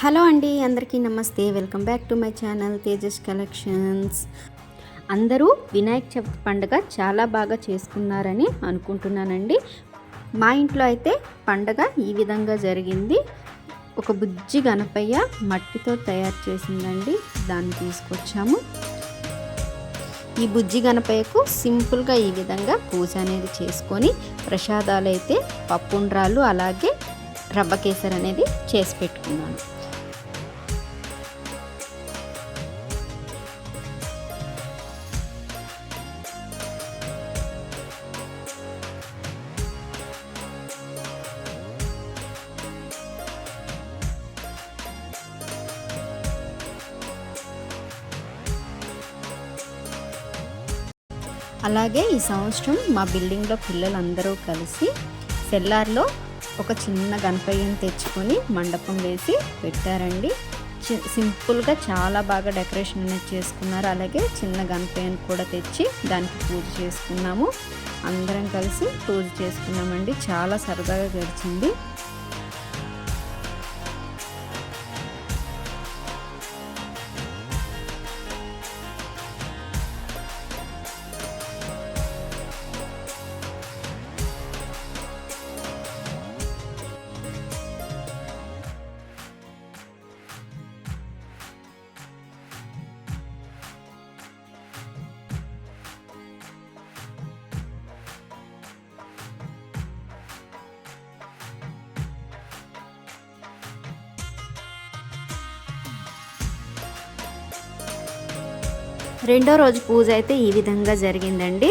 Hello అండి, అందరికీ నమస్తే. Welcome back to my channel Tejas collections. అందరూ వినాయక చవితి పండుగ చాలా బాగా చేసుకున్నారని అనుకుంటున్నానండి. మా ఇంట్లో అయితే పండుగ ఈ విధంగా జరిగింది. ఒక బుజ్జి గణపయ్య మట్టితో తయారు చేసిందండి, దాన్ని తీసుకొచ్చాము. ఈ బుజ్జి గణపయ్యకు సింపుల్గా ఈ విధంగా పూజ అనేది చేసుకొని ప్రసాదాలు అయితే పప్పుండ్రాలు అలాగే రవ్వ కేసరి అనేది చేసి పెట్టుకున్నాను. అలాగే ఈ సంవత్సరం మా బిల్డింగ్లో పిల్లలందరూ కలిసి సెల్లార్లో ఒక చిన్న గణపయ్యను తెచ్చుకొని మండపం వేసి పెట్టారండి. సింపుల్గా చాలా బాగా డెకరేషన్ అనేది చేసుకున్నారు. అలాగే చిన్న గణపయ్యను కూడా తెచ్చి దానికి పూజ చేసుకున్నాము. అందరం కలిసి పూజ చేసుకున్నామండి. చాలా సరదాగా గడిచింది. రెండో రోజు పూజ అయితే ఈ విధంగా జరిగిందండి.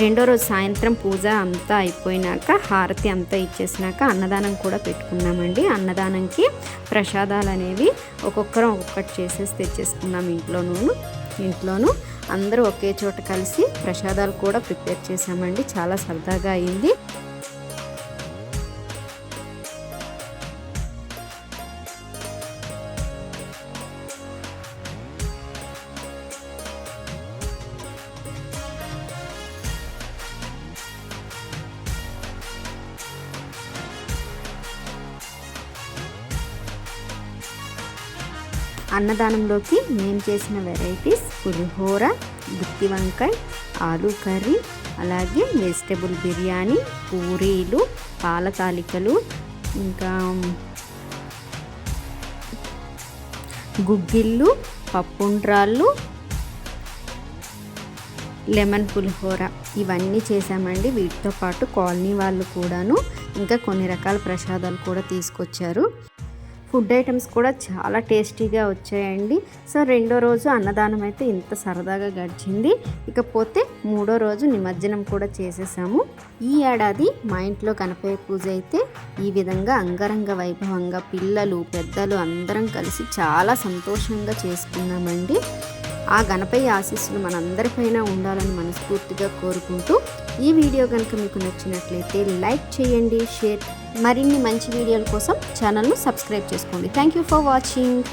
రెండో రోజు సాయంత్రం పూజ అంతా అయిపోయినాక హారతి అంతా ఇచ్చేసినాక అన్నదానం కూడా పెట్టుకున్నామండి. అన్నదానంకి ప్రసాదాలు అనేవి ఒక్కొక్కరం ఒక్కొక్కటి చేసేసి తెచ్చేసుకున్నాం. ఇంట్లోనూ అందరూ ఒకే చోట కలిసి ప్రసాదాలు కూడా ప్రిపేర్ చేసామండి. చాలా సరదాగా అయింది. అన్నదానంలోకి మేము చేసిన వెరైటీస్ పులిహోర, గుత్తి వంకాయ, ఆలూ కర్రీ, అలాగే వెజిటబుల్ బిర్యానీ, పూరీలు, పాల తాలికలు, ఇంకా గుగ్గిళ్ళు, పప్పుండ్రాళ్ళు, లెమన్ పులిహోర ఇవన్నీ చేసామండి. వీటితో పాటు కాలనీ వాళ్ళు కూడాను ఇంకా కొన్ని రకాల ప్రసాదాలు కూడా తీసుకొచ్చారు. ఫుడ్ ఐటమ్స్ కూడా చాలా టేస్టీగా వచ్చాయండి. సో రెండో రోజు అన్నదానం అయితే ఇంత సరదాగా గడిచింది. ఇకపోతే మూడో రోజు నిమజ్జనం కూడా చేసేసాము. ఈ ఏడాది మా ఇంట్లో గణపయ్య పూజ అయితే ఈ విధంగా అంగరంగ వైభవంగా పిల్లలు పెద్దలు అందరం కలిసి చాలా సంతోషంగా చేసుకున్నామండి. ఆ గణపయ్య ఆశీస్సులు మనందరిపైన ఉండాలని మనస్ఫూర్తిగా కోరుకుంటూ ఈ వీడియో కనుక మీకు నచ్చినట్లయితే లైక్ చేయండి, షేర్, మరిన్ని మంచి వీడియోల కోసం ఛానల్ను సబ్స్క్రైబ్ చేసుకోండి. Thank you for watching.